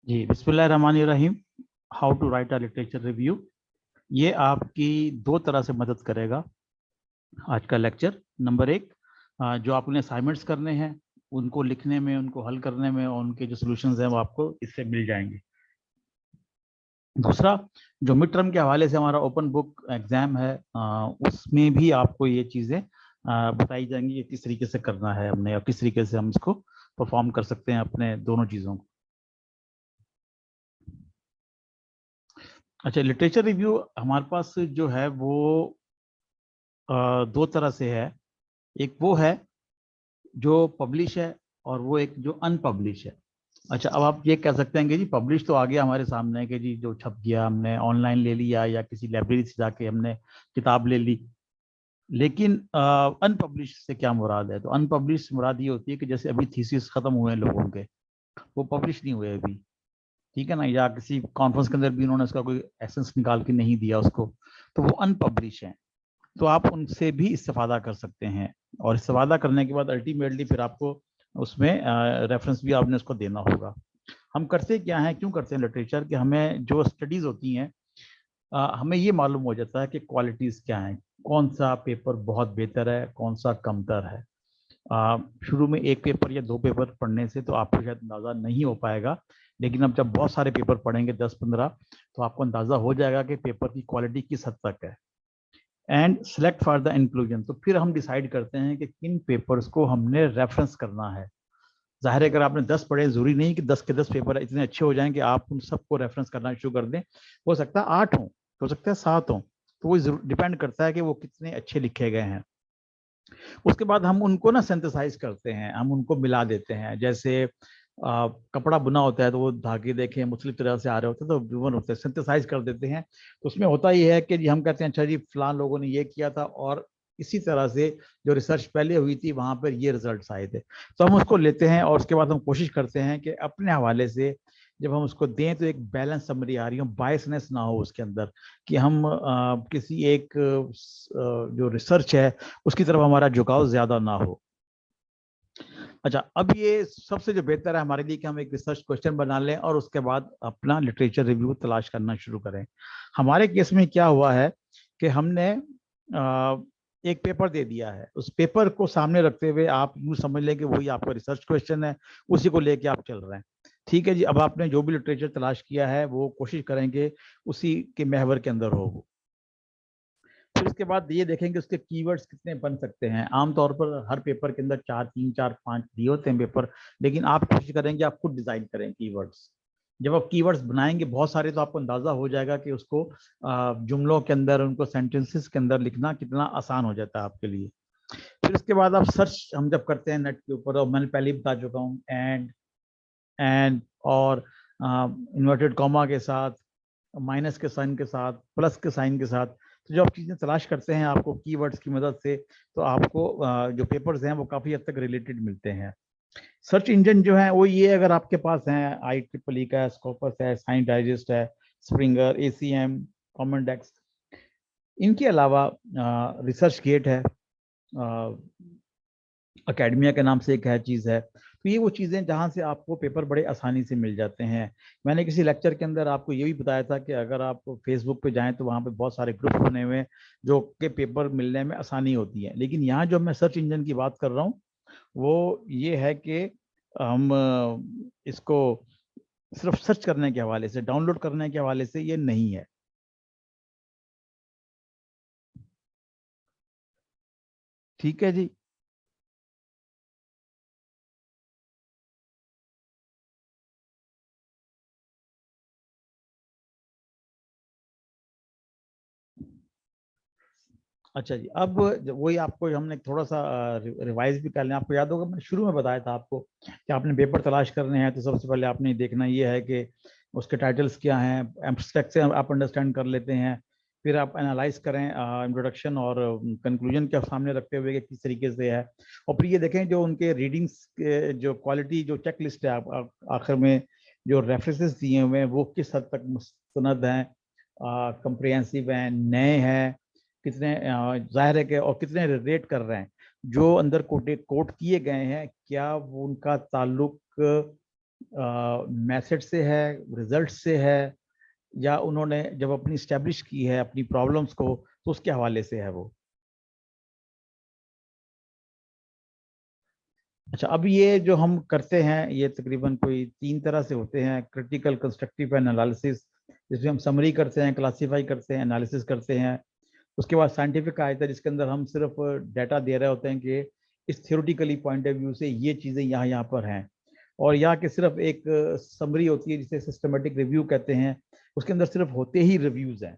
जी, बिस्मिल्लाहिर्रहमानिर्रहीम। How to write a literature review. ये आपकी दो तरह से मदद करेगा आज का लेक्चर। नंबर एक, जो आपने असाइनमेंट्स करने हैं उनको लिखने में, उनको हल करने में, और उनके जो सॉल्यूशंस हैं वो आपको इससे मिल जाएंगे। दूसरा, जो मिड टर्म के हवाले से हमारा ओपन बुक एग्जाम है, उसमें भी आपको ये चीज़ें बताई जाएंगी कि किस तरीके से करना है हमने, और किस तरीके से हम इसको परफॉर्म कर सकते हैं अपने दोनों चीज़ों को। अच्छा, लिटरेचर रिव्यू हमारे पास जो है वो दो तरह से है। एक वो है जो पब्लिश है, और वो एक जो अनपब्लिश है। अच्छा, अब आप ये कह सकते हैं कि जी पब्लिश तो आ गया हमारे सामने, कि जी जो छप गया, हमने ऑनलाइन ले लिया या किसी लाइब्रेरी से जाके हमने किताब ले ली। लेकिन अनपब्लिश से क्या मुराद है? तो अनपब्लिश मुराद ये होती है कि जैसे अभी थीसिस खत्म हुए हैं लोगों के, वो पब्लिश नहीं हुए अभी, ठीक है ना, या किसी कॉन्फ्रेंस के अंदर भी उन्होंने उसका कोई एसेंस निकाल के नहीं दिया उसको, तो वो अनपब्लिश है। तो आप उनसे भी इस्तेफादा कर सकते हैं, और इस्तेफादा करने के बाद अल्टीमेटली फिर आपको उसमें रेफरेंस भी आपने उसको देना होगा। हम करते क्या हैं, क्यों करते हैं लिटरेचर, कि हमें जो स्टडीज होती हैं, हमें ये मालूम हो जाता है कि क्वालिटीज़ क्या हैं, कौन सा पेपर बहुत बेहतर है, कौन सा कमतर है। शुरू में एक पेपर या दो पेपर पढ़ने से तो आपको शायद अंदाज़ा नहीं हो पाएगा, लेकिन अब जब बहुत सारे पेपर पढ़ेंगे 10-15, तो आपको अंदाज़ा हो जाएगा कि पेपर की क्वालिटी किस हद तक है। And select for the inclusion, तो फिर हम डिसाइड करते हैं कि किन पेपर्स को हमने रेफरेंस करना है। जाहिर है, अगर आपने 10 पढ़े, जरूरी नहीं कि 10 के 10 पेपर इतने अच्छे हो जाएं कि आप उन सबको रेफरेंस करना शुरू कर दें। हो सकता है 8 हो सकता है 7 हो। तो वो डिपेंड करता है कि वो कितने अच्छे लिखे गए हैं। उसके बाद हम उनको ना सिंथेसाइज करते हैं, हम उनको मिला देते हैं। जैसे कपड़ा बुना होता है तो वो धागे देखें मुख्तलिफ तरह से आ रहे होते हैं, तो विवन होते हैं, सिंथेसाइज कर देते हैं। तो उसमें होता ये है कि जी हम कहते हैं अच्छा जी फलां लोगों ने ये किया था, और इसी तरह से जो रिसर्च पहले हुई थी वहां पर ये रिजल्ट्स आए थे। तो हम उसको लेते हैं, और उसके बाद हम कोशिश करते हैं कि अपने हवाले से जब हम उसको दें तो एक बैलेंस समरी आ रही हो, बायसनेस ना हो उसके अंदर, कि हम किसी एक जो रिसर्च है उसकी तरफ हमारा झुकाव ज्यादा ना हो। अच्छा, अब ये सबसे जो बेहतर है हमारे लिए कि हम एक रिसर्च क्वेश्चन बना लें और उसके बाद अपना लिटरेचर रिव्यू तलाश करना शुरू करें। हमारे केस में क्या हुआ है कि हमने एक पेपर दे दिया है, उस पेपर को सामने रखते हुए आप यूँ समझ लें कि वही आपका रिसर्च क्वेश्चन है, उसी को लेके आप चल रहे हैं। ठीक है जी, अब आपने जो भी लिटरेचर तलाश किया है वो कोशिश करेंगे उसी के महवर के अंदर हो वो। फिर उसके बाद ये देखेंगे उसके कीवर्ड्स कितने बन सकते हैं। आमतौर पर हर पेपर के अंदर 4, 3, 4, 5 दिए होते हैं पेपर, लेकिन आप कोशिश करेंगे आप खुद डिजाइन करें कीवर्ड्स। जब आप कीवर्ड्स बनाएंगे बहुत सारे, तो आपको अंदाजा हो जाएगा कि उसको जुमलों के अंदर, उनको सेंटेंसेस के अंदर लिखना कितना आसान हो जाता है आपके लिए। फिर उसके बाद आप सर्च हम जब करते हैं नेट के ऊपर, और मैंने पहले ही बता चुका हूँ, एंड और इन्वर्टेड कॉमा के साथ, माइनस के साइन के साथ, प्लस के साइन के साथ, तो जो आप चीज़ें तलाश करते हैं आपको कीवर्ड्स की मदद से, तो आपको जो पेपर्स हैं वो काफ़ी हद तक रिलेटेड मिलते हैं। सर्च इंजन जो है वो ये, अगर आपके पास है IEEE का है, स्कोपस है, साइंस डाइजेस्ट है, स्प्रिंगर, ACM, कॉमन डेस्क। इनके अलावा रिसर्च गेट है, अकेडमिया के नाम से एक है चीज़ है। तो ये वो चीज़ें जहाँ से आपको पेपर बड़े आसानी से मिल जाते हैं। मैंने किसी लेक्चर के अंदर आपको ये भी बताया था कि अगर आप फेसबुक पे जाएं तो वहाँ पे बहुत सारे ग्रुप बने हुए हैं जो के पेपर मिलने में आसानी होती है। लेकिन यहाँ जो मैं सर्च इंजन की बात कर रहा हूँ वो ये है कि हम इसको सिर्फ सर्च करने के हवाले से, डाउनलोड करने के हवाले से ये नहीं है। ठीक है जी। अच्छा जी, अब वही आपको हमने थोड़ा सा रिवाइज भी कर लें। आपको याद होगा मैंने शुरू में बताया था आपको कि आपने पेपर तलाश करने हैं तो सबसे पहले आपने देखना ये है कि उसके टाइटल्स क्या हैं। एब्स्ट्रैक्ट से आप अंडरस्टैंड कर लेते हैं, फिर आप एनालाइज करें इंट्रोडक्शन और कंक्लूजन के सामने रखते हुए कि किस तरीके से है। और फिर ये देखें जो उनके रीडिंग्स जो क्वालिटी, जो चेक लिस्ट है आखिर में जो रेफरेंसेस दिए हुए हैं वो किस हद तक मुस्तनद हैं, कंप्रिहेंसिव हैं, नए हैं, कितने जाहिर है कि, और कितने रेट कर रहे हैं। जो अंदर कोट किए गए हैं क्या वो उनका ताल्लुक मैसेज से है, रिजल्ट से है, या उन्होंने जब अपनी स्टैब्लिश की है अपनी प्रॉब्लम्स को तो उसके हवाले से है वो। अच्छा, अब ये जो हम करते हैं ये तकरीबन कोई 3 तरह से होते हैं। क्रिटिकल, कंस्ट्रक्टिव एंड एनालिसिस, जिसमें हम समरी करते हैं, क्लासीफाई करते हैं, एनालिसिस करते हैं। उसके बाद साइंटिफिक आता है जिसके अंदर हम सिर्फ डाटा दे रहे होते हैं कि इस थ्योरेटिकली पॉइंट ऑफ व्यू से ये चीज़ें यहाँ यहाँ पर हैं। और यहाँ के सिर्फ एक समरी होती है जिसे सिस्टमेटिक रिव्यू कहते हैं, उसके अंदर सिर्फ होते ही रिव्यूज हैं।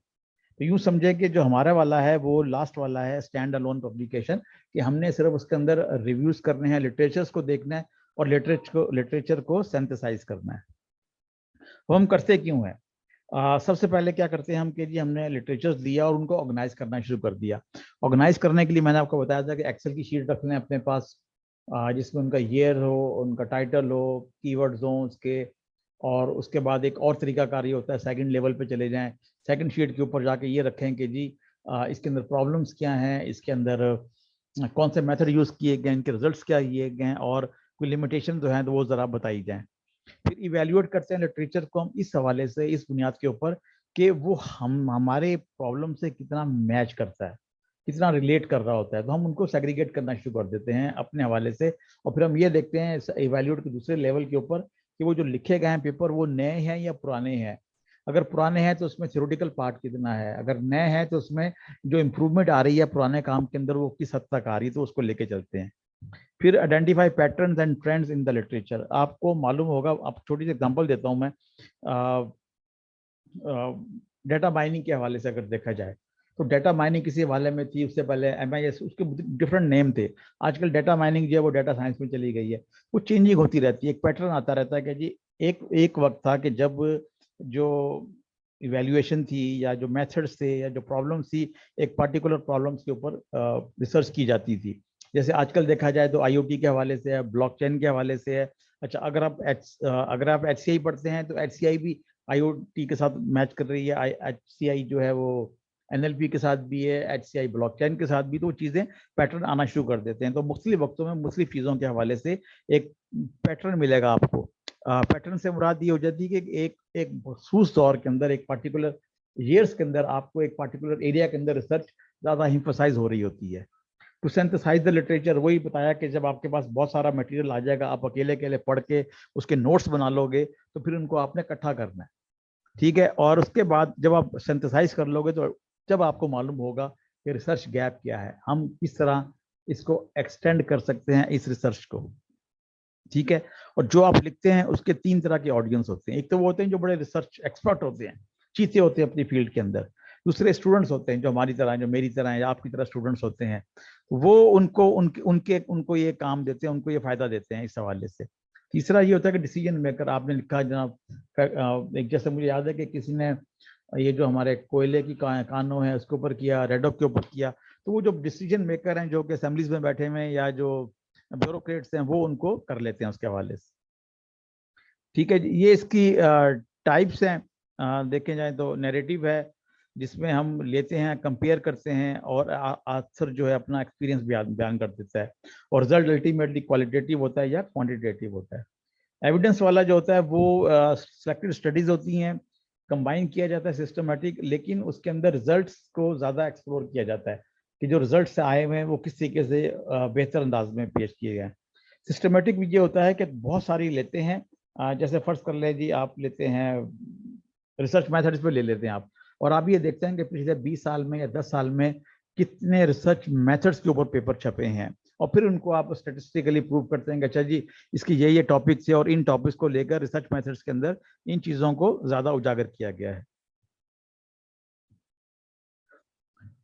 तो यूं समझे कि जो हमारा वाला है वो लास्ट वाला है, स्टैंड अलोन पब्लिकेशन, कि हमने सिर्फ उसके अंदर रिव्यूज करने हैं, लिटरेचर्स को देखना है और लिटरेचर को सिंथेसाइज करना है। वो हम करते क्यों है? सबसे पहले क्या करते हैं हम कि जी हमने लिटरेचर्स दिया और उनको ऑर्गेनाइज करना शुरू कर दिया। ऑर्गेनाइज करने के लिए मैंने आपको बताया था कि एक्सेल की शीट रख लें अपने पास, जिसमें उनका ईयर हो, उनका टाइटल हो, कीवर्ड्स हो उसके, और उसके बाद एक और तरीकाकार ये होता है, सेकंड लेवल पे चले जाएं, सेकंड शीट के ऊपर जाके ये रखें कि जी इसके अंदर प्रॉब्लम्स क्या हैं, इसके अंदर कौन से मेथड यूज किए गए, इनके रिजल्ट्स क्या किए गए, और कोई लिमिटेशन जो है तो वो जरा बताई जाए। फिर इवेल्युएट करते हैं लिटरेचर को हम इस हवाले से, इस बुनियाद के ऊपर कि वो हम हमारे प्रॉब्लम से कितना मैच करता है, कितना रिलेट कर रहा होता है। तो हम उनको सेग्रीगेट करना शुरू कर देते हैं अपने हवाले से। और फिर हम ये देखते हैं इवेल्युएट के दूसरे लेवल के ऊपर कि वो जो लिखे गए हैं पेपर वो नए हैं या पुराने हैं। अगर पुराने हैं तो उसमें थ्योरेटिकल पार्ट कितना है, अगर नए हैं तो उसमें जो इम्प्रूवमेंट आ रही है पुराने काम के अंदर वो किस हद तक आ रही है, तो उसको लेके चलते हैं। फिर identify patterns and trends in the literature. आपको मालूम होगा, आप छोटी सी एग्जांपल देता हूं मैं, डेटा माइनिंग के हवाले से अगर देखा जाए तो डेटा माइनिंग किसी हवाले में थी, उससे पहले MIS, उसके डिफरेंट नेम थे। आजकल डेटा माइनिंग जो है वो डेटा साइंस में चली गई है। वो चेंजिंग होती रहती है, एक पैटर्न आता रहता है कि जी एक वक्त था कि जब जो इवेल्युएशन थी या जो मेथड्स थे या जो प्रॉब्लम्स थी, एक पर्टिकुलर प्रॉब्लम्स के ऊपर रिसर्च की जाती थी। जैसे आजकल देखा जाए तो IoT के हवाले से है, ब्लॉकचेन के हवाले से है। अच्छा, अगर आप HCI पढ़ते हैं तो HCI भी IoT के साथ मैच कर रही है। HCI जो है वो NLP के साथ भी है, HCI ब्लॉकचेन के साथ भी। तो चीजें पैटर्न आना शुरू कर देते हैं। तो मुख्तलिफ वक्तों में मुख्तलिफ चीजों के हवाले से एक पैटर्न मिलेगा आपको। पैटर्न से मुराद ये हो जाती है कि एक मखसूस दौर के अंदर, एक पर्टिकुलर ईयर्स के अंदर आपको एक पर्टिकुलर एरिया के अंदर रिसर्च ज्यादा एम्फसाइज हो रही होती है। टू सिंथेसाइज द लिटरेचर, वही बताया कि जब आपके पास बहुत सारा मटेरियल आ जाएगा, आप अकेले अकेले पढ़ के उसके नोट्स बना लोगे, तो फिर उनको आपने इकट्ठा करना है, ठीक है। और उसके बाद जब आप सिंथेसाइज कर लोगे तो जब आपको मालूम होगा कि रिसर्च गैप क्या है, हम किस तरह इसको एक्सटेंड कर सकते हैं इस रिसर्च को, ठीक है। और जो आप लिखते हैं उसके 3 तरह के ऑडियंस होते हैं। एक तो वो होते हैं जो बड़े रिसर्च एक्सपर्ट होते हैं, चीते होते हैं अपनी फील्ड के अंदर। दूसरे स्टूडेंट्स होते हैं जो हमारी तरह, जो मेरी तरह है या आपकी तरह स्टूडेंट्स होते हैं। वो उनको ये काम देते हैं, उनको ये फायदा देते हैं इस हवाले से। तीसरा ये होता है कि डिसीजन मेकर, आपने लिखा जनाब, एक जैसे मुझे याद है कि किसी ने ये जो हमारे कोयले की कानों है उसके ऊपर किया, रेडॉक के ऊपर किया। तो वो जो डिसीजन मेकर हैं जो कि असेंबलीज में बैठे हुए हैं या जो ब्यूरोक्रेट्स हैं, वो उनको कर लेते हैं उसके हवाले से, ठीक है जी। ये इसकी टाइप्स हैं। देखे जाए तो नैरेटिव है जिसमें हम लेते हैं, कंपेयर करते हैं और आंसर जो है अपना एक्सपीरियंस बयान कर देता है। और रिजल्ट अल्टीमेटली क्वालिटेटिव होता है या क्वांटिटेटिव होता है। एविडेंस वाला जो होता है वो सेलेक्टेड स्टडीज होती हैं, कंबाइन किया जाता है सिस्टमेटिक, लेकिन उसके अंदर रिजल्ट्स को ज़्यादा एक्सप्लोर किया जाता है कि जो रिजल्ट्स आए हुए हैं वो किस तरीके से बेहतर अंदाज में पेश किए गए हैं। सिस्टमेटिक भी ये होता है कि बहुत सारी लेते हैं, जैसे फर्ज कर ले जी आप लेते हैं रिसर्च मेथड्स पे ले लेते हैं आप, और आप ये देखते हैं कि पिछले 20 साल में या 10 साल में कितने रिसर्च मेथड्स के ऊपर पेपर छपे हैं, और फिर उनको आप स्टेटिस्टिकली प्रूव करते हैं कि अच्छा जी इसकी ये टॉपिक्स है और इन टॉपिक्स को लेकर रिसर्च मेथड्स के अंदर इन चीज़ों को ज़्यादा उजागर किया गया है।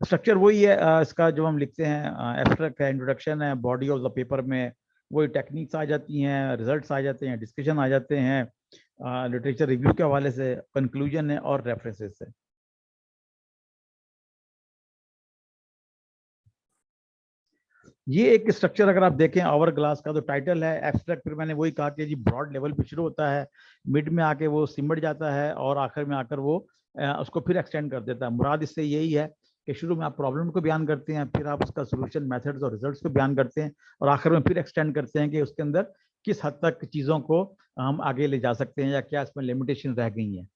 स्ट्रक्चर वही है, इसका जो हम लिखते हैं एब्स्ट्रैक्ट है, इंट्रोडक्शन है, बॉडी ऑफ द पेपर में वही टेक्निक्स आ जाती हैं, रिजल्ट्स आ जाते हैं, डिस्कशन आ जाते हैं, लिटरेचर रिव्यू के हवाले से कंक्लूजन है और रेफरेंसेस है। ये एक स्ट्रक्चर अगर आप देखें आवर ग्लास का, तो टाइटल है एब्स्ट्रैक्ट, फिर मैंने वही कहा कि जी ब्रॉड लेवल पे शुरू होता है, मिड में आके वो सिमट जाता है और आखिर में आकर वो उसको फिर एक्सटेंड कर देता है। मुराद इससे यही है कि शुरू में आप प्रॉब्लम को बयान करते हैं, फिर आप उसका सोल्यूशन, मेथड्स और रिजल्ट्स को बयान करते हैं, और आखिर में फिर एक्सटेंड करते हैं कि उसके अंदर किस हद तक चीज़ों को हम आगे ले जा सकते हैं या क्या इसमें लिमिटेशन रह गई हैं।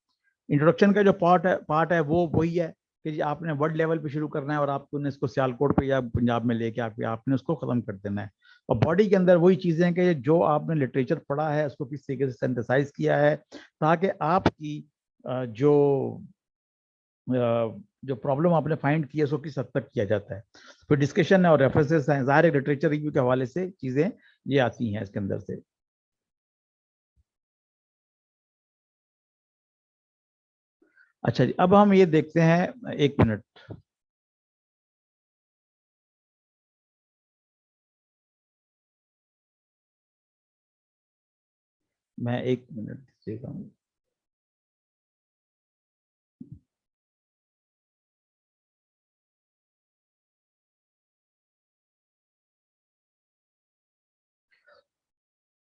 इंट्रोडक्शन का जो पार्ट है वो वही है कि जी आपने वर्ल्ड लेवल पे शुरू करना है और आपको इसको सियालकोट पे या पंजाब में लेके आके आपने उसको खत्म कर देना है। और बॉडी के अंदर वही चीजें हैं कि जो आपने लिटरेचर पढ़ा है उसको किस तरीके से सिंथेसाइज किया है ताकि आपकी जो जो प्रॉब्लम आपने फाइंड की है उसको किस हद तक किया जाता है। फिर डिस्कशन है और रेफरेंसेस हैं, ज़ाहिर लिटरेचर रिव्यू के हवाले से चीजें ये आती हैं इसके अंदर से। अच्छा जी, अब हम ये देखते हैं, एक मिनट, मैं एक मिनट देखता हूँ।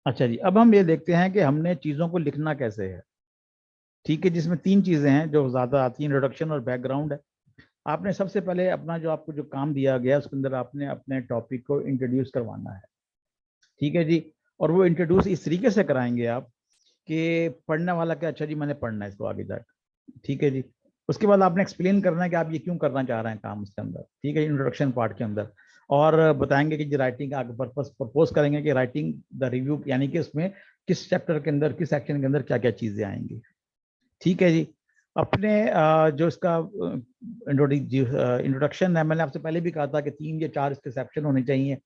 अच्छा जी, अब हम ये देखते हैं कि हमने चीजों को लिखना कैसे है। ठीक है, जिसमें तीन चीजें हैं जो ज्यादा आती हैं, इंट्रोडक्शन और बैकग्राउंड है। आपने सबसे पहले अपना जो आपको जो काम दिया गया उसके अंदर आपने अपने टॉपिक को इंट्रोड्यूस करवाना है। ठीक है जी, और वो इंट्रोड्यूस इस तरीके से कराएंगे आप कि पढ़ने वाला क्या, अच्छा जी मैंने पढ़ना है इसको आगे जाकर। ठीक है जी, उसके बाद आपने एक्सप्लेन करना है कि आप ये क्यों करना चाह रहे हैं काम उसके अंदर। ठीक है, इंट्रोडक्शन पार्ट के अंदर। और बताएंगे कि राइटिंग का आगे पर्पस प्रपोज करेंगे कि राइटिंग द रिव्यू, यानी कि उसमें किस चैप्टर के अंदर किस सेक्शन के अंदर क्या क्या चीजें आएंगी। ठीक है जी, अपने जो इसका इंट्रोडक्शन है, मैंने आपसे पहले भी कहा था कि 3 या 4 इसके सेक्शन होने चाहिए।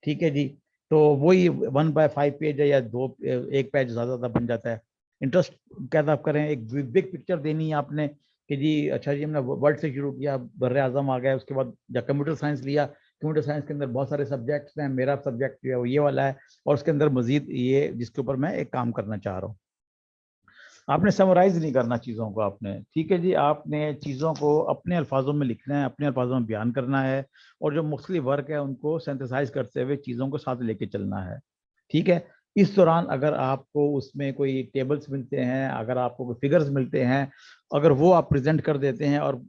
ठीक है जी, तो वही 1/5 पेज है या 1 पेज ज्यादा बन जाता है। इंटरेस्ट कैसा आप करें, एक बिग पिक्चर देनी है आपने कि जी अच्छा जी हमने वर्ड से शुरू किया, बर्रे आजम आ गया, उसके बाद जब कंप्यूटर साइंस लिया, कंप्यूटर साइंस के अंदर बहुत सारे सब्जेक्ट्स हैं, मेरा सब्जेक्ट जो है वो ये वाला है, और उसके अंदर मजीद ये जिसके ऊपर मैं एक काम करना चाह रहा हूँ। आपने समराइज नहीं करना चीज़ों को आपने। ठीक है जी, आपने चीज़ों को अपने अल्फाजों में लिखना है, अपने अल्फाजों में बयान करना है, और जो मुख्तलिफ वर्क है उनको सिंथेसाइज करते हुए चीज़ों को साथ लेके चलना है। ठीक है, इस दौरान अगर आपको उसमें कोई टेबल्स मिलते हैं, अगर आपको कोई फिगर्स मिलते हैं, अगर वो आप प्रेजेंट कर देते हैं और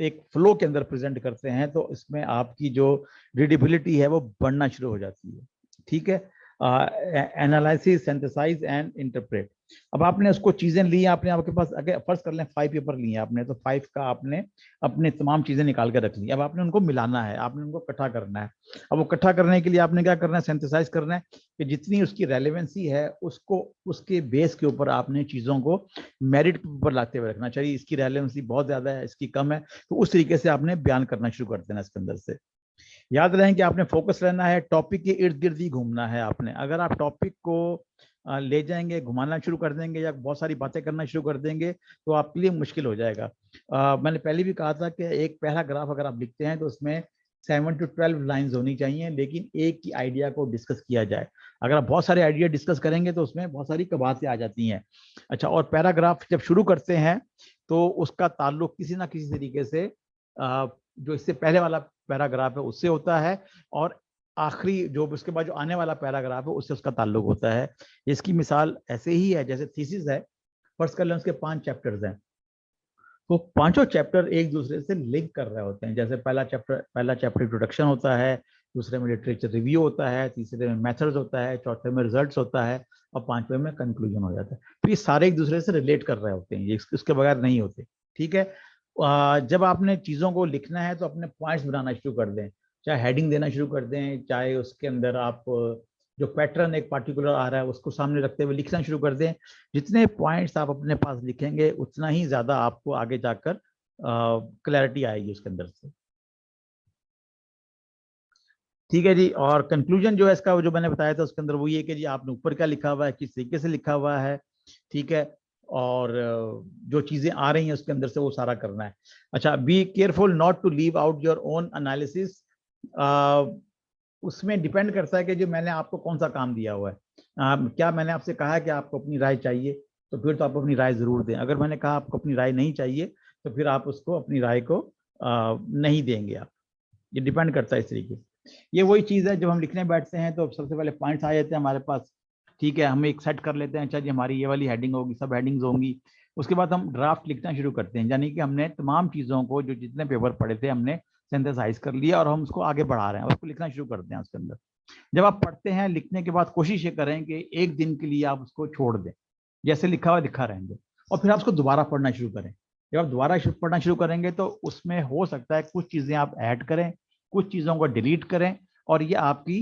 एक फ्लो के अंदर प्रेजेंट करते हैं, तो इसमें आपकी जो रीडेबिलिटी है वो बढ़ना शुरू हो जाती है। ठीक है, एनालिसिस, सिंथेसाइज एंड इंटरप्रेट। अब आपने उसको चीजें ली, आपने आपके पास अगर फर्ज कर लें 5 पेपर लिए आपने, तो 5 का आपने अपने तमाम चीजें निकाल कर रख ली। अब आपने उनको मिलाना है, आपने उनको इकट्ठा करना है। अब वो इकट्ठा करने के लिए आपने क्या करना है, सिंथेसाइज करना है कि जितनी उसकी रेलेवेंसी है उसको उसके बेस के ऊपर आपने चीजों को मेरिट के ऊपर लाते हुए रखना चाहिए। इसकी रेलेवेंसी बहुत ज्यादा है, इसकी कम है, तो उस तरीके से आपने बयान करना शुरू कर देना इसके अंदर से। याद रहें कि आपने फोकस रहना है, टॉपिक के इर्द गिर्द ही घूमना है आपने। अगर आप टॉपिक को ले जाएंगे, घुमाना शुरू कर देंगे या बहुत सारी बातें करना शुरू कर देंगे, तो आपके लिए मुश्किल हो जाएगा। मैंने पहले भी कहा था कि एक पैराग्राफ अगर आप लिखते हैं तो उसमें 7 to 12 लाइंस होनी चाहिए, लेकिन एक ही आइडिया को डिस्कस किया जाए। अगर आप बहुत सारे आइडिया डिस्कस करेंगे तो उसमें बहुत सारी कबातें आ जाती हैं। अच्छा, और पैराग्राफ जब शुरू करते हैं तो उसका ताल्लुक किसी ना किसी तरीके से जो इससे पहले वाला पैराग्राफ है उससे होता है, और आखिरी जो उसके बाद जो आने वाला पैराग्राफ है उससे उसका ताल्लुक होता है। इसकी मिसाल ऐसे ही है जैसे थीसिस है, फर्स्ट कर लें उसके 5 चैप्टर्स हैं, तो पांचों चैप्टर एक दूसरे से लिंक कर रहे होते हैं। जैसे पहला चैप्टर इंट्रोडक्शन होता है, दूसरे में लिटरेचर रिव्यू होता है, तीसरे में मेथड्स होता है, चौथे में रिजल्ट्स होता है, और पांचवें में कंक्लूजन हो जाता है। तो ये सारे एक दूसरे से रिलेट कर रहे होते हैं, ये इसके बगैर नहीं होते। ठीक है, जब आपने चीज़ों को लिखना है तो अपने पॉइंट्स बनाना शुरू कर दें, चाहे हेडिंग देना शुरू कर दें, चाहे उसके अंदर आप जो पैटर्न एक पार्टिकुलर आ रहा है उसको सामने रखते हुए लिखना शुरू कर दें। जितने पॉइंट्स आप अपने पास लिखेंगे उतना ही ज्यादा आपको आगे जाकर क्लैरिटी आएगी उसके अंदर से। ठीक है जी, और कंक्लूजन जो है इसका, वो जो मैंने बताया था उसके अंदर वो ये कि जी आपने ऊपर क्या लिखा हुआ है, किस तरीके से लिखा हुआ है। ठीक है, और जो चीजें आ रही हैं उसके अंदर से वो सारा करना है। अच्छा, be careful not to leave out your own analysis. उसमें डिपेंड करता है कि जो मैंने आपको कौन सा काम दिया हुआ है। क्या मैंने आपसे कहा है कि आपको अपनी राय चाहिए, तो फिर तो आप अपनी राय जरूर दें। अगर मैंने कहा आपको अपनी राय नहीं चाहिए, तो फिर आप उसको अपनी राय को नहीं देंगे आप। ये डिपेंड करता है इस तरीके से। ये वही चीज़ है, जब हम लिखने बैठते हैं तो सबसे पहले पॉइंट्स आ जाते हैं हमारे पास। ठीक है, हम एक सेट कर लेते हैं, अच्छा जी हमारी ये वाली हेडिंग होगी, सब हेडिंग्स होंगी। उसके बाद हम ड्राफ्ट लिखना शुरू करते हैं, यानी कि हमने तमाम चीज़ों को जो जितने पेपर पढ़े थे हमने सिंथेसाइज कर लिया और हम उसको आगे बढ़ा रहे हैं, उसको लिखना शुरू करते हैं उसके अंदर। जब आप पढ़ते हैं लिखने के बाद कोशिश ये करें कि एक दिन के लिए आप उसको छोड़ दें, जैसे लिखा हुआ लिखा रहेंगे, और फिर आप उसको दोबारा पढ़ना शुरू करें। जब आप दोबारा पढ़ना शुरू करेंगे तो उसमें हो सकता है कुछ चीजें आप ऐड करें, कुछ चीजों को डिलीट करें, और ये आपकी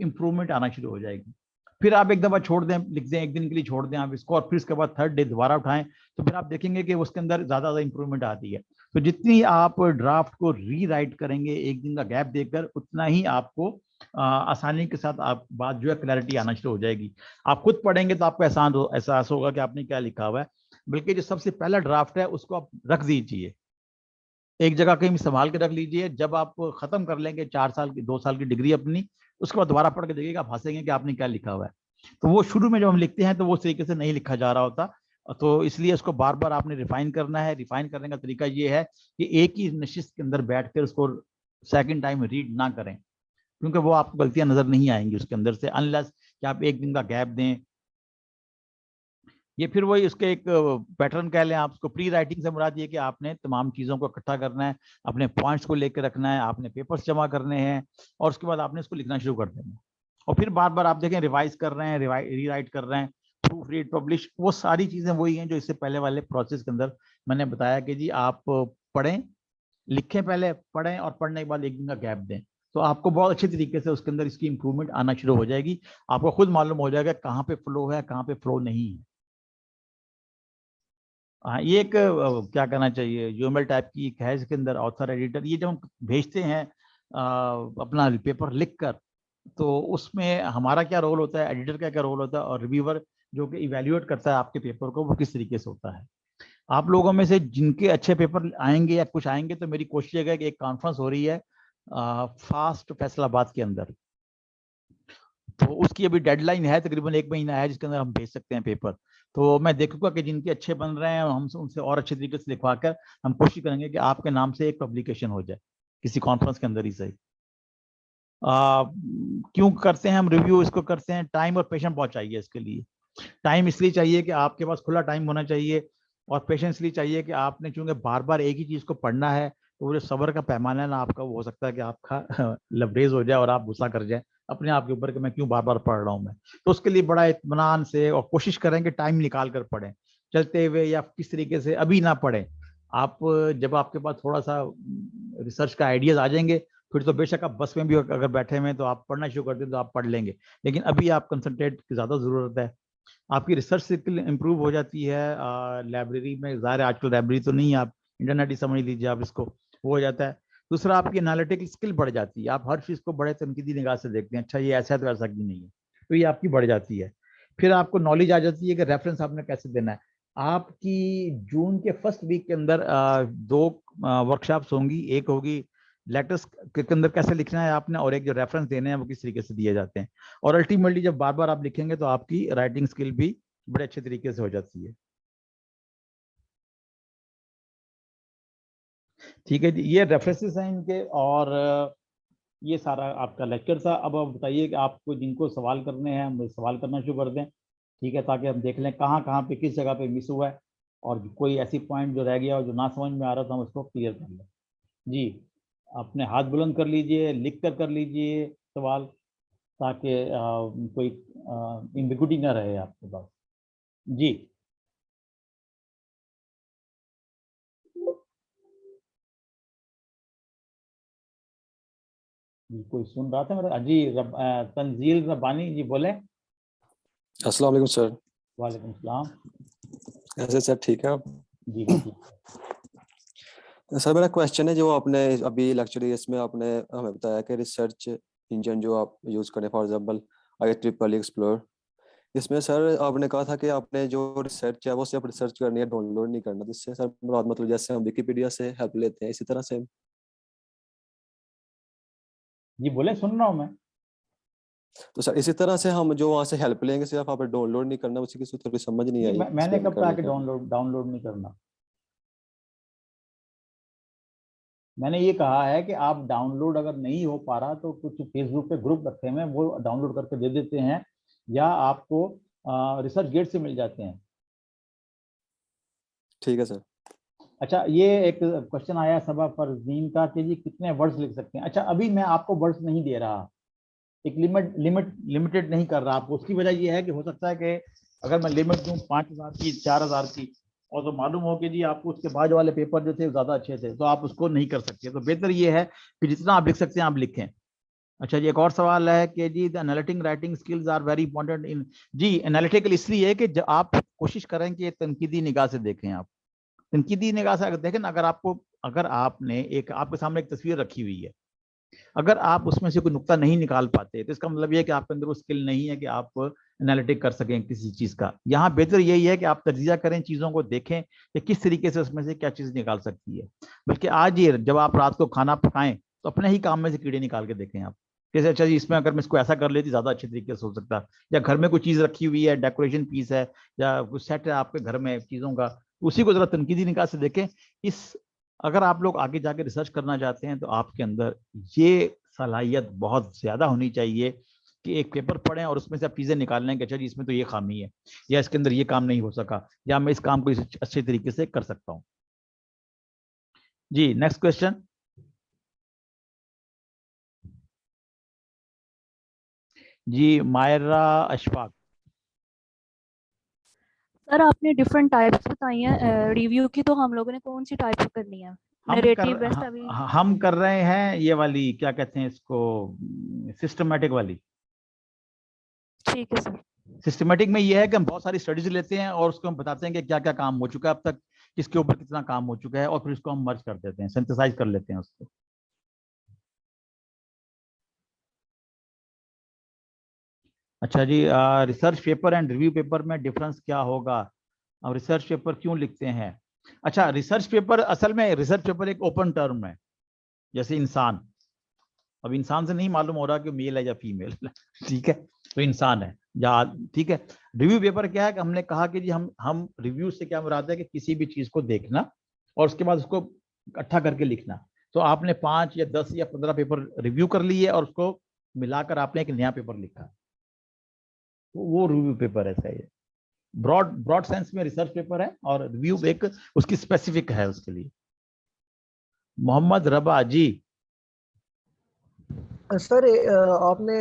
इम्प्रूवमेंट आना शुरू हो जाएगी। फिर आप एक दफा छोड़ दें, लिख दें, एक दिन के लिए छोड़ दें आप इसको, और फिर उसके बाद थर्ड डे दोबारा उठाएं, तो फिर आप देखेंगे कि उसके अंदर ज्यादा ज्यादा इंप्रूवमेंट आती है। तो जितनी आप ड्राफ्ट को री राइट करेंगे एक दिन का गैप देकर, उतना ही आपको आसानी के साथ आप बात जो है क्लैरिटी आना शुरू हो जाएगी। आप खुद पढ़ेंगे तो आपको एहसास होगा कि आपने क्या लिखा हुआ है। बल्कि जो सबसे पहला ड्राफ्ट है उसको आप रख दीजिए एक जगह, कहीं संभाल के रख लीजिए। जब आप खत्म कर लेंगे 4 साल की 2 साल की डिग्री अपनी, उसके बाद दोबारा पढ़ के देखिएगा, आप हंसेंगे कि आपने क्या लिखा हुआ है। तो वो शुरू में जब हम लिखते हैं तो वो उस तरीके से नहीं लिखा जा रहा होता, तो इसलिए उसको बार बार आपने रिफाइन करना है। रिफाइन करने का तरीका ये है कि एक ही नशिस्त के अंदर बैठ कर उसको सेकंड टाइम रीड ना करें, क्योंकि वो आपको गलतियां नजर नहीं आएंगी उसके अंदर से, अनलेस कि आप एक दिन का गैप दें। ये फिर वही उसके एक पैटर्न कह लें आप उसको। प्री राइटिंग से मुराद ये कि आपने तमाम चीज़ों को इकट्ठा करना है, अपने पॉइंट्स को लेकर रखना है, आपने पेपर्स जमा करने हैं, और उसके बाद आपने इसको लिखना शुरू कर देना है। और फिर बार बार आप देखें रिवाइज कर रहे हैं, री राइट कर रहे हैं, प्रूफ रीड पब्लिश, वो सारी चीज़ें वही हैं जो इससे पहले वाले प्रोसेस के अंदर मैंने बताया कि जी आप पढ़ें, लिखें, पहले पढ़ें, और पढ़ने के बाद एक दिन का गैप दें, तो आपको बहुत अच्छे तरीके से उसके अंदर इसकी इंप्रूवमेंट आना शुरू हो जाएगी। आपको खुद मालूम हो जाएगा कहाँ पे फ्लो है, कहाँ पे फ्लो नहीं है। हाँ, ये एक क्या कहना चाहिए, यूएमएल टाइप की एक है इसके अंदर ऑथर एडिटर। ये जब हम भेजते हैं अपना पेपर लिख कर, तो उसमें हमारा क्या रोल होता है, एडिटर का क्या रोल होता है, और रिव्यूअर जो कि इवेल्युएट करता है आपके पेपर को, वो किस तरीके से होता है। आप लोगों में से जिनके अच्छे पेपर आएंगे या कुछ आएंगे, तो मेरी कोशिश है कि एक कॉन्फ्रेंस हो रही है फास्ट फैसलाबाद के अंदर, तो उसकी अभी डेडलाइन है, तकरीबन 1 महीना है जिसके अंदर हम भेज सकते हैं पेपर। तो मैं देखूंगा कि जिनके अच्छे बन रहे हैं हम उनसे और अच्छे तरीके से लिखवा कर हम कोशिश करेंगे कि आपके नाम से एक पब्लिकेशन हो जाए किसी कॉन्फ्रेंस के अंदर ही सही। क्यों करते हैं हम रिव्यू, इसको करते हैं टाइम और पेशेंस बहुत चाहिए इसके लिए। टाइम इसलिए चाहिए कि आपके पास खुला टाइम होना चाहिए, और पेशेंस इसलिए चाहिए कि आपने चूंकि बार बार एक ही चीज को पढ़ना है, तो वो जो सब्र का पैमाना है ना आपका, वो हो सकता है कि आपका लबरेज हो जाए और आप गुस्सा कर जाए अपने आप के ऊपर कि मैं क्यों बार बार पढ़ रहा हूँ मैं। तो उसके लिए बड़ा इत्मीनान से और कोशिश करें कि टाइम निकाल कर पढ़ें, चलते हुए या किस तरीके से अभी ना पढ़ें। आप जब आपके पास थोड़ा सा रिसर्च का आइडियाज आ जाएंगे, फिर तो बेशक आप बस में भी अगर बैठे हुए हैं तो आप पढ़ना शुरू कर दें तो आप पढ़ लेंगे। लेकिन अभी आप कंसंट्रेट की ज्यादा जरूरत है। आपकी रिसर्च स्किल इंप्रूव हो जाती है लाइब्रेरी में, ज़ाहिर है आजकल लाइब्रेरी तो नहीं है, आप इंटरनेट ही समझ लीजिए आप इसको, वो हो जाता है। दूसरा, आपकी एनालिटिकल स्किल बढ़ जाती है, आप हर चीज़ को बड़े तनकीदी निगाह से देखते हैं, अच्छा ये ऐसा है तो ऐसा क्यों नहीं है, तो ये आपकी बढ़ जाती है। फिर आपको नॉलेज आ जाती है कि रेफरेंस आपने कैसे देना है। आपकी जून के फर्स्ट वीक के अंदर 2 वर्कशॉप्स होंगी, एक होगी लेटर्स के अंदर कैसे लिखना है आपने, और एक जो रेफरेंस देने हैं वो किस तरीके से दिए जाते हैं। और अल्टीमेटली जब बार बार आप लिखेंगे तो आपकी राइटिंग स्किल भी बड़े अच्छे तरीके से हो जाती है। ठीक है जी, ये रेफरेंसेस हैं इनके, और ये सारा आपका लेक्चर था। अब आप बताइए कि आपको जिनको सवाल करने हैं हम सवाल करना शुरू कर दें, ठीक है, ताकि हम देख लें कहाँ कहाँ पे किस जगह पे मिस हुआ है, और कोई ऐसी पॉइंट जो रह गया और जो ना समझ में आ रहा था हम उसको क्लियर कर लें। जी, अपने हाथ बुलंद कर लीजिए, लिख कर लीजिए सवाल, ताकि कोई एम्बिगुइटी ना रहे आपके पास। जी जी, कोई सुन रहा था मेरा? जी तंजील रब्बानी जी बोले। अस्सलाम वालेकुम सर। वालेकुम सलाम। ऐसे सर ठीक है आप? जी जी ठीक। सर मेरा क्वेश्चन है, जो आपने अभी लेक्चर इसमें आपने हमें बताया कि रिसर्च इंजन जो आप यूज़ करें, फॉर एग्जांपल IEEE एक्सप्लोर, इसमें सर आपने कहा था कि आपने जो रिसर्च है वो सिर्फ रिसर्च करनी है, डाउनलोड नहीं करना। जिससे सर मुराद मतलब जैसे हम विकिपीडिया से हेल्प लेते हैं इसी तरह से। जी बोले, सुन रहा हूँ मैं। तो सर इसी तरह से हम जो वहाँ से हेल्प लेंगे, सिर्फ आप डाउनलोड नहीं करना, उसी की थोड़ी समझ नहीं जी आई, मैंने एक्सप्लेन कब कर कहा कि देते हैं। डाउनलोड डाउनलोड नहीं करना? मैंने ये कहा है कि आप डाउनलोड अगर नहीं हो पा रहा तो कुछ फेसबुक पे ग्रुप रखे हुए हैं, वो डाउनलोड करके दे देते हैं, या आपको रिसर्च गेट से मिल जाते हैं। ठीक है सर। अच्छा, ये एक क्वेश्चन आया सबा फरजीन का कि जी कितने वर्ड्स लिख सकते हैं। अच्छा, अभी मैं आपको वर्ड्स नहीं दे रहा, एक लिमिटेड नहीं कर रहा आपको। उसकी वजह यह है कि हो सकता है कि अगर मैं लिमिट दूं 5,000 की, 4,000 की, और तो मालूम हो कि जी आपको उसके बाद वाले पेपर जो थे ज्यादा अच्छे थे, तो आप उसको नहीं कर सकते। तो बेहतर ये है कि जितना आप लिख सकते हैं आप लिखें। अच्छा जी, एक और सवाल है कि जी the analytic writing skills are very important in. जी एनालिटिकल इसलिए है कि आप कोशिश करें कि तनकीदी निगाह से देखें। आप तनकीदी निगाह से अगर देखें ना, अगर आपने आपके सामने एक तस्वीर रखी हुई है, अगर आप उसमें से कोई नुक्ता नहीं निकाल पाते तो इसका मतलब यह है कि आपके अंदर वो स्किल नहीं है कि आप एनालिटिक कर सकें किसी चीज का। यहाँ बेहतर यही है कि आप तजिया करें, चीजों को देखें कि किस तरीके से उसमें से क्या चीज निकाल सकती है। बल्कि आज ये जब आप रात को खाना पकाएं तो अपने ही काम में से कीड़े निकाल के देखें आप, जैसे अच्छा जी इसमें अगर मैं इसको ऐसा कर लेती ज्यादा अच्छे तरीके से हो सकता, या घर में कोई चीज रखी हुई है, डेकोरेशन पीस है या कुछ सेट है आपके घर में चीजों का, उसी को जरा तनकीदी निगाह से देखें। इस अगर आप लोग आगे जाके रिसर्च करना चाहते हैं तो आपके अंदर ये सलाहियत बहुत ज्यादा होनी चाहिए कि एक पेपर पढ़ें और उसमें से आप चीजें निकालने कि अच्छा जी इसमें तो ये खामी है, या इसके अंदर ये काम नहीं हो सका, या मैं इस काम को इस अच्छे तरीके से कर सकता हूँ। जी नेक्स्ट क्वेश्चन। जी मायरा अशफाक। सर आपने डिफरेंट टाइप्स बताई हैं रिव्यू की, तो हम लोगों ने कौन सी टाइप करनी है? नैरेटिव बेस्ड अभी हम कर रहे हैं ये वाली, क्या कहते हैं इसको, सिस्टमेटिक वाली। ठीक है सर। सिस्टमेटिक में ये है कि हम बहुत सारी स्टडीज लेते हैं और उसको हम बताते हैं कि क्या क्या काम हो चुका है अब तक, किसके ऊपर कितना काम हो चुका है, और फिर उसको हम मर्ज कर देते हैं, सिंथेसाइज कर लेते हैं उसको। अच्छा जी, research paper and review paper में डिफरेंस क्या होगा, और रिसर्च पेपर क्यों लिखते हैं? अच्छा, रिसर्च पेपर असल में रिसर्च पेपर एक ओपन टर्म है, जैसे इंसान। अब इंसान से नहीं मालूम हो रहा कि मेल है या फीमेल ठीक है, तो इंसान है या, ठीक है। रिव्यू पेपर क्या है कि हमने कहा कि जी हम रिव्यू से क्या मुराद है कि किसी भी चीज को देखना और उसके बाद उसको इकट्ठा करके लिखना। तो आपने 5 या 10 या 15 पेपर रिव्यू कर लिए और उसको मिलाकर आपने एक नया पेपर लिखा, तो वो रिव्यू पेपर ऐसा है। ब्रॉड ब्रॉड सेंस में रिसर्च पेपर है, और रिव्यू एक उसकी स्पेसिफिक है उसके लिए। मोहम्मद रबा जी। सर आपने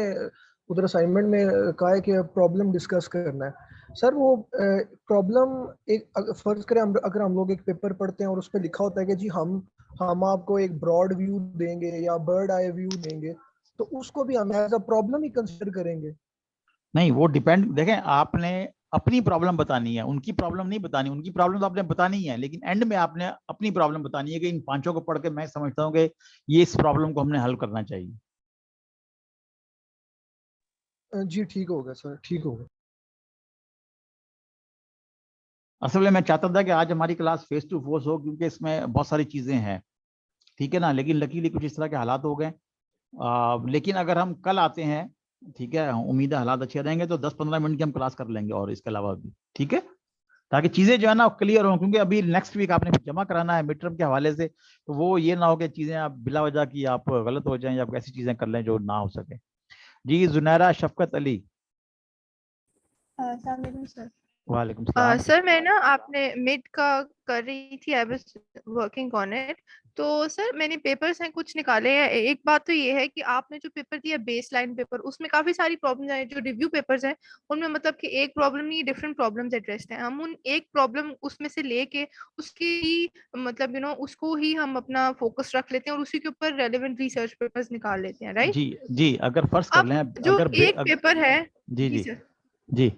उधर असाइनमेंट में कहा है कि प्रॉब्लम डिस्कस करना है। सर वो प्रॉब्लम एक फर्ज करें अगर हम लोग एक पेपर पढ़ते हैं और उस पर लिखा होता है कि जी हम आपको एक ब्रॉड व्यू देंगे या बर्ड आई व्यू देंगे, तो उसको भी हम एज अ प्रॉब्लम ही कंसिडर करेंगे? नहीं, वो डिपेंड, देखें आपने अपनी प्रॉब्लम बतानी है, उनकी प्रॉब्लम नहीं बतानी। उनकी प्रॉब्लम तो आपने बतानी है, लेकिन एंड में आपने अपनी प्रॉब्लम बतानी है कि इन 5 को पढ़ के मैं समझता हूँ कि ये इस प्रॉब्लम को हमने हल करना चाहिए। जी ठीक होगा सर, ठीक होगा। असल में मैं चाहता था कि आज हमारी क्लास फेस टू फेस हो, क्योंकि इसमें बहुत सारी चीजें हैं, ठीक है ना, लेकिन लकीली कुछ इस तरह के हालात हो गए। लेकिन अगर हम कल आते हैं, ठीक है, उम्मीद है हालात अच्छे रहेंगे, तो 10-15 मिनट की हम क्लास कर लेंगे और इसके अलावा भी, ठीक है, ताकि चीजें जो है ना क्लियर हो। क्योंकि अभी नेक्स्ट वीक आपने जमा कराना है मिड टर्म के हवाले से, तो वो ये ना हो कि चीजें आप बिला वजह की आप गलत हो जाएं या आप ऐसी चीजें कर लें जो ना हो सके। जी जुनैरा शफकत अली। सर वालेकुम सलाम। सर मैं ना आपने मिड का कर रही थी, I was working on it. तो सर मैंने पेपर्स हैं कुछ निकाले हैं। एक बात तो ये है कि आपने जो पेपर दिया बेस लाइन पेपर, उसमें काफी सारी प्रॉब्लम्स हैं। जो रिव्यू पेपर्स हैं उनमें मतलब कि एक प्रॉब्लम नहीं, डिफरेंट प्रॉब्लम्स एड्रेस्ड हैं। हम उन एक प्रॉब्लम उसमें से लेके उसकी ही मतलब उसको ही हम अपना फोकस रख लेते हैं और उसी के ऊपर रेलेवेंट रिसर्च पेपर्स निकाल लेते हैं, राइट? जी जी, अगर फर्ज कर अब लें, जो एक पेपर है, जी जी जी सर, जी,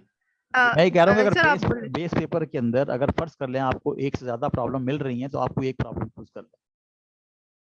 मैं ये कह रहा हूँ कि अगर सर आप बेस बोल बेस पेपर के अंदर अगर फर्ज कर लें आपको एक से ज्यादा प्रॉब्लम मिल रही है, तो आपको एक प्रॉब्लम चूज कर लें।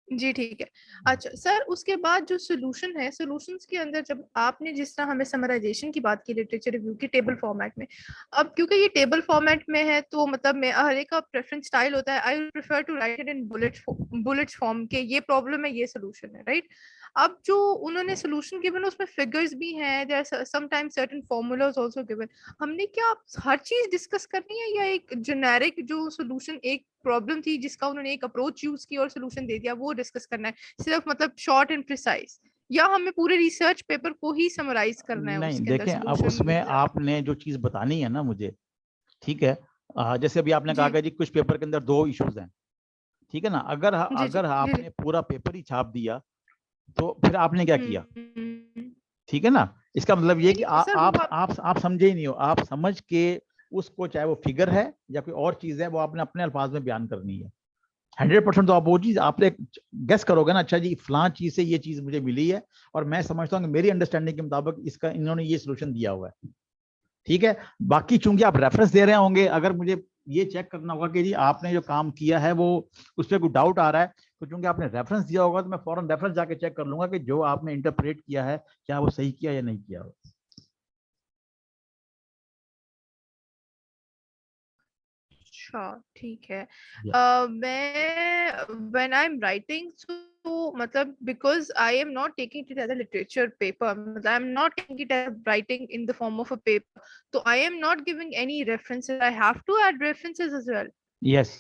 जी ठीक है। अच्छा सर, उसके बाद जो सोल्यूशन है, सोल्यूशंस के अंदर जब आपने जिस तरह हमें समराइजेशन की बात की लिटरेचर रिव्यू की टेबल फॉर्मेट में, अब क्योंकि ये टेबल फॉर्मेट में है तो मतलब मैं हर एक का प्रेफरेंस स्टाइल होता है। I will prefer to write it in bullets form के ये प्रॉब्लम है, ये सोल्यूशन है, राइट? अब जो उन्होंने सोल्यूशन गिवन उसमें फिगर्स भी हैं, there sometimes certain formulas also given. हमने क्या हर चीज डिस्कस करनी है, या एक जेनेरिक जो सोल्यूशन, एक प्रॉब्लम थी जिसका उन्होंने एक अप्रोच यूज की और सोल्यूशन दे दिया, वो डिस्कस करना है सिर्फ, मतलब शॉर्ट एंड प्रिसाइज? या हमें पूरे रिसर्च पेपर को ही समराइज करना है नहीं उसके अंदर देखें, अब सोल्यूशन? उसमें आपने जो चीज बतानी है ना मुझे, ठीक है, जैसे अभी आपने कहा जी कि जी कुछ पेपर के अंदर 2 इश्यूज हैं, ठीक है ना, अगर जी जी अगर जी जी। आपने पूरा पेपर ही छाप दिया तो फिर आपने क्या किया? हम्म, ठीक ठीक है ना। इसका मतलब ये कि सर, वो आप समझे ही नहीं हो। आप समझ के उसको, चाहे वो फिगर है या कोई और चीज है, वो आपने अपने अल्फाज में बयान करनी है। 100% तो आप वो चीज आपने गेस करोगे ना, अच्छा जी फलां चीज से ये चीज मुझे मिली है और मैं समझता हूँ कि मेरी अंडरस्टैंडिंग के मुताबिक इसका इन्होंने ये सोल्यूशन दिया हुआ है, ठीक है। बाकी चूंकि आप रेफरेंस दे रहे होंगे, अगर मुझे ये चेक करना होगा कि जी आपने जो काम किया है वो उस पर कोई डाउट आ रहा है, तो चूंकि आपने रेफरेंस दिया होगा तो मैं फौरन रेफरेंस जाके चेक कर लूंगा कि जो आपने इंटरप्रेट किया है क्या वो सही किया या नहीं किया। अच्छा, ठीक है। Yeah. मैं when I'm writing, so मतलब because I am not taking it as a literature paper, मतलब I'm not taking it as writing in the form of a paper, so I am not giving any references. I have to add references as well. Yes.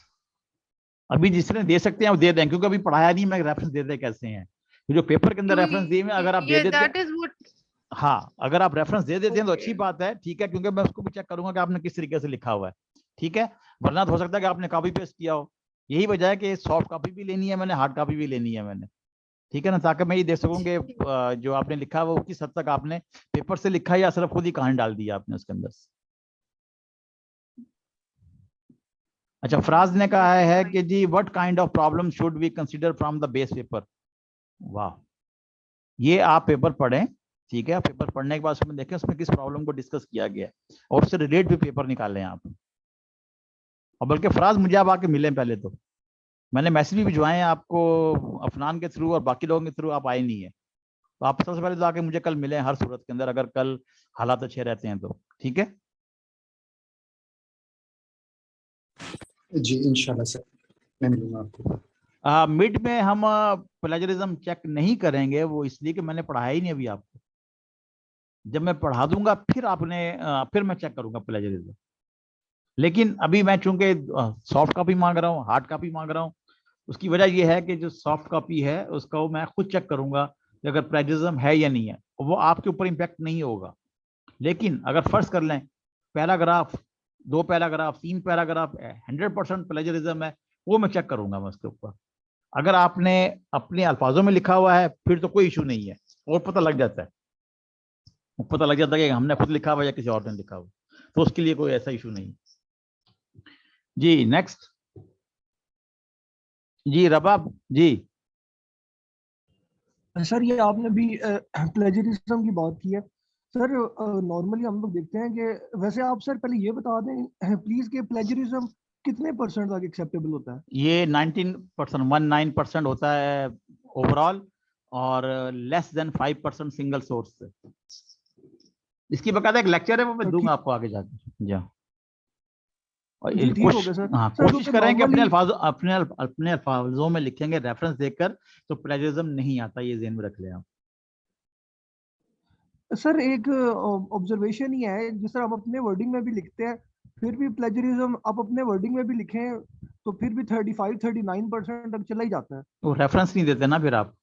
अभी जिसने दे सकते हैं वो दे दें, क्योंकि अभी पढ़ाया नहीं, मैं रेफरेंस दे दे कैसे हैं, तो जो पेपर के अंदर तो रेफरेंस दिए हुए अगर आप दे ये देते that हैं, is what. हाँ अगर आप रेफरेंस दे देते हैं तो Okay. अच्छी बात है, ठीक है, क्योंकि मैं उसको भी चेक करूंगा कि आपने किस तरीके से लिखा हुआ है, ठीक है। वरना तो हो सकता है कि आपने कॉपी पेस्ट किया हो। यही वजह है कि सॉफ्ट कॉपी भी लेनी है मैंने, हार्ड कॉपी भी लेनी है मैंने, ठीक है ना, ताकि मैं ये देख सकूं कि जो आपने लिखा है वो किस हद तक आपने पेपर से लिखा है या सिर्फ खुद ही कहानी डाल दी आपने उसके अंदर। अच्छा, फराज ने कहा है कि जी what kind of problem should we consider from the base paper. वाह, ये आप पेपर पढ़ें, ठीक है, पेपर पढ़ने के बाद उसमें देखें उसमें किस प्रॉब्लम को डिस्कस किया गया है और उससे रिलेट भी पेपर निकालें आप। और बल्कि फराज मुझे आप आके मिलें, पहले तो मैंने मैसेज भी भिजवाए हैं आपको अफनान के थ्रू और बाकी लोगों के थ्रू, आप आए नहीं है, तो आप सबसे पहले तो आके मुझे कल मिलें हर सूरत के अंदर, अगर कल हालात अच्छे रहते हैं तो, ठीक है। जी इंशाल्लाह सर, मैं मिलूंगा आपको। मिड में हम प्लेजरिज्म चेक नहीं करेंगे, वो इसलिए कि मैंने पढ़ाया ही नहीं अभी आपको। जब मैं पढ़ा दूंगा फिर मैं चेक करूंगा प्लेजरिज्म। लेकिन अभी मैं चूंकि सॉफ्ट कॉपी मांग रहा हूँ, हार्ड कॉपी मांग रहा हूँ, उसकी वजह यह है कि जो सॉफ्ट कॉपी है उसका वो मैं खुद चेक करूंगा कि अगर प्लेजरिज्म है या नहीं है, वो आपके ऊपर इम्पैक्ट नहीं होगा। लेकिन अगर फर्ज कर लें पैराग्राफ, 2 पैराग्राफ, 3 पैराग्राफ 100% प्लेजरिज्म है, वो मैं चेक करूंगा मैं उसके ऊपर। अगर आपने अपने अल्फाजों में लिखा हुआ है फिर तो कोई इशू नहीं है, और पता लग जाता है, पता लग जाता है कि हमने खुद लिखा हुआ या किसी और ने लिखा हुआ, तो उसके लिए कोई ऐसा इशू नहीं। जी नेक्स्ट, जी रबाब जी। सर ये आपने भी प्लेजरिज्म की बात की है सर। नॉर्मली हम लोग देखते हैं कि वैसे आप सर पहले ये बता दें प्लीज कि प्लेजरिज्म कितने परसेंट तक एक्सेप्टेबल होता है? ये 19% होता है ओवरऑल, और लेस देन 5% सिंगल सोर्स से। इसकी बकायदा एक लेक्चर है, वो मैं तो दूंगा ठीक, आपको आगे जाके। जी और जी ठीक हो गया सर। हाँ, सर कोशिश क्योंकि करें कि नॉर्मली अपने अल्फाजों में लिखेंगे रेफरेंस देकर, तो प्लेजरिज्म नहीं आता, ये ज़हन में रख लें आप। सर एक ऑब्जर्वेशन ही है, जिस तरह आप अपने वर्डिंग में भी लिखते हैं फिर भी प्लेजरिज्म आप अपने वर्डिंग में भी लिखें तो फिर भी 35-39% तक चला ही जाता है। वो रेफरेंस नहीं देते ना फिर आप,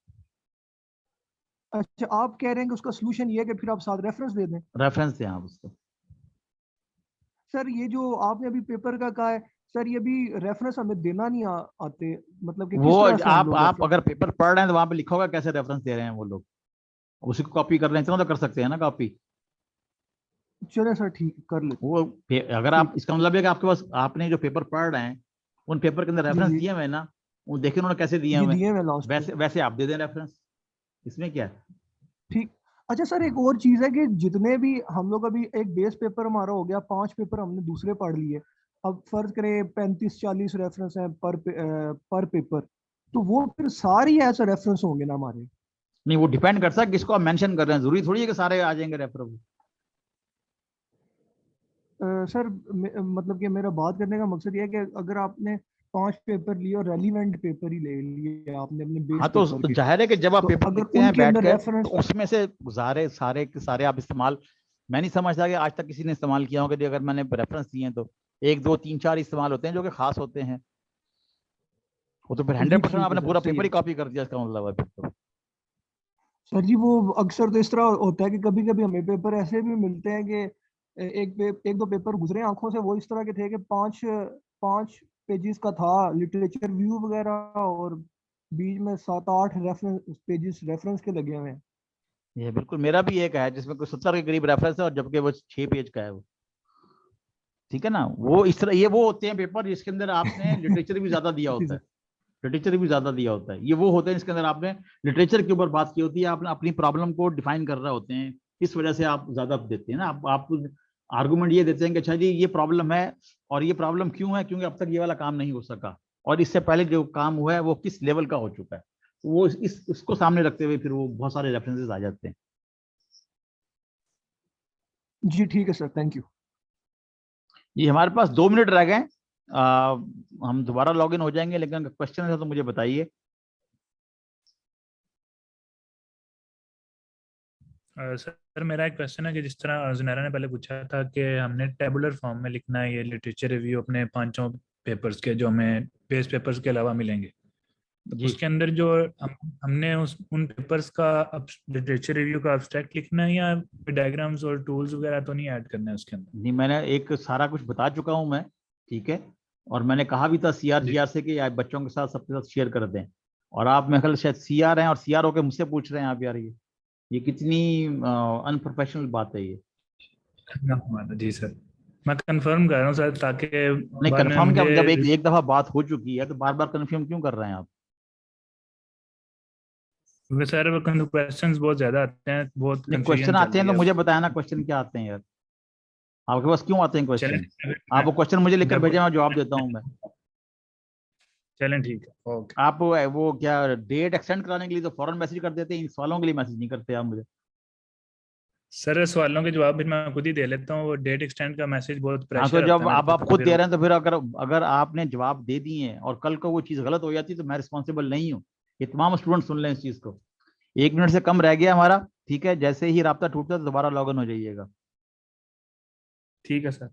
अच्छा, आप कह रहे हैं कि उसका सोल्यूशन ये है कि फिर आप साथ रेफरेंस दे दें। रेफरेंस दें आप उसको। सर ये जो आपने अभी पेपर का कहा है सर, ये भी रेफरेंस हमें देना नहीं आते, मतलब कि वो किस तरह से हम लोग आप रेफरेंस? अगर पेपर पढ़ रहे हैं तो वहां पे लिखा होगा कैसे रेफरेंस दे रहे हैं वो लोग, उसी को कॉपी कर रहे हैं, इतना तो कर सकते हैं ना कॉपी। चले सर, ठीक कर लेते। वो अगर आप, ठीक, इसका मतलब है कि आपके पास आपने जो पेपर पढ़ रहे हैं उन पेपर के अंदर जी रेफरेंस जी दिए हुए हैं ना, वो देखें उन्होंने कैसे दिए जी हुए हैं, दिए मैं लास्ट पे। वैसे वैसे आप दे दें रेफरेंस, इसमें क्या है। ठीक। अच्छा सर एक और चीज है कि जितने भी हम लोग अभी एक बेस पेपर हमारा हो गया, 5 पेपर हमने दूसरे पढ़ लिए, अब फर्ज करें 35-40 रेफरेंस हैं पर पेपर, तो वो फिर सारी ऐसे रेफरेंस होंगे ना हमारे? नहीं, वो डिपेंड करता है किसको आप मेंशन कर रहे हैं, जरूरी थोड़ी है कि सारे आ जाएंगे रेफरेंस। सर मतलब कि मेरा बात करने का मकसद ये है कि अगर आपने 5 पेपर लिए और रेलिवेंट पेपर ही ले लिए आपने अपने बेस हाँ पेपर तो के, जाहिर है कि जब आप तो पेपर अगर लिखते हैं उनके बैठ अंदर कर, तो रेफरेंस, उसमें से सारे के सारे आप इस्तेमाल, मैं नहीं समझता कि आज तक किसी ने इस्तेमाल किया होगा कि अगर मैंने रेफरेंस दिए हैं तो 1 2 3 4 इस्तेमाल होते हैं जो कि खास होते हैं, वो तो फिर जी 100% ठीक है आपने सर, पूरा सही पेपर है। ही कॉपी कर दिया, इसका मतलब है फिर तो। सर जी वो अक्सर तो इस तरह होता है कि कभी कभी हमें पेपर ऐसे भी मिलते हैं कि एक दो पेपर गुजरे आंखों से, वो इस तरह के थे कि 5 पेजेस का था लिटरेचर व्यू वगैरह, और बीच में 7-8 रेफरेंस पेजेस रेफरेंस के लगे हुए हैं। ये बिल्कुल मेरा भी एक है जिसमें कोई 70 के करीब रेफरेंस है और जबकि वो 6 पेज का है वो, ठीक है ना। वो इस तरह ये वो होते हैं पेपर जिसके अंदर आपने लिटरेचर भी ज्यादा दिया होता है, लिटरेचर भी ज्यादा दिया होता है। ये वो होते हैं जिसके अंदर आपने लिटरेचर के ऊपर बात की होती है, आपने अपनी प्रॉब्लम को डिफाइन कर रहे होते हैं, इस वजह से आप ज्यादा देते हैं ना। आप आर्गुमेंट ये देते हैं कि अच्छा जी ये प्रॉब्लम है और ये प्रॉब्लम क्यों है, क्योंकि अब तक ये वाला काम नहीं हो सका और इससे पहले जो काम हुआ है वो किस लेवल का हो चुका है, वो इसको सामने रखते हुए फिर वो बहुत सारे रेफरेंसेस आ जाते हैं। जी ठीक है सर, थैंक यू। ये हमारे पास 2 मिनट रह गए, हम दोबारा लॉग इन हो जाएंगे, लेकिन अगर क्वेश्चन है तो मुझे बताइए। सर मेरा एक क्वेश्चन है कि जिस तरह जुनैरा ने पहले पूछा था कि हमने टेबुलर फॉर्म में लिखना है ये लिटरेचर रिव्यू अपने 5 पेपर्स के जो हमें बेस पेपर्स के अलावा मिलेंगे, तो जी उसके अंदर जो हमने उन पेपर्स का लिटरेचर रिव्यू का एब्स्ट्रैक्ट लिखना है या डायग्राम्स और टूल्स वगैरह तो नहीं ऐड करना है उसके अंदर? नहीं, मैंने एक सारा कुछ बता चुका हूं मैं, ठीक है। और मैंने कहा भी था CR/GR से कि आप बच्चों के साथ सबके साथ शेयर कर दें। और आप मेरे ख्याल शायद CR हैं और CR होकर मुझसे पूछ रहे हैं आप, यार ये कितनी अनप्रोफेशनल बात है ये। जी सर, मैं कंफर्म कर रहा हूँ सर ताकि नहीं, बाद में कंफर्म क्या, मुझे जब एक दफा बात हो चुकी है तो बार बार कंफर्म क्यों कर रहे हैं आप? क्योंकि सर क्वेश्चंस बहुत ज्यादा आते हैं, बहुत नहीं, कंफ्यूजन क्वेश्चन चल आते हैं रही तो है। मुझे बताया ना क्वेश्चन क्या आते हैं यार, आपके पास क्यों आते हैं चलें क्वेश्चन? आप वो क्वेश्चन मुझे लिखकर भेजें, मैं जवाब देता हूँ मैं। चलें ठीक है, ओके। आप वो क्या डेट एक्सटेंड कराने के लिए तो फौरन मैसेज कर देते हैं, इन सवालों के लिए मैसेज नहीं करते आप मुझे। सर सवालों के जवाब भी मैं खुद ही दे लेता हूँ, वो डेट एक्सटेंड का मैसेज बहुत हाँ, तो प्रेशर आता जब है मेरे पे, आप तो खुद फिर दे रहे हैं तो फिर अगर अगर आपने जवाब दे दिए हैं और कल को वो चीज़ गलत हो जाती तो मैं रिस्पॉन्सिबल नहीं हूँ। ये तमाम स्टूडेंट सुन लें इस चीज़ को। 1 मिनट से कम रह गया हमारा, ठीक है। जैसे ही राब्ता टूटता है तो दोबारा लॉग इन हो जाइएगा। ठीक है सर।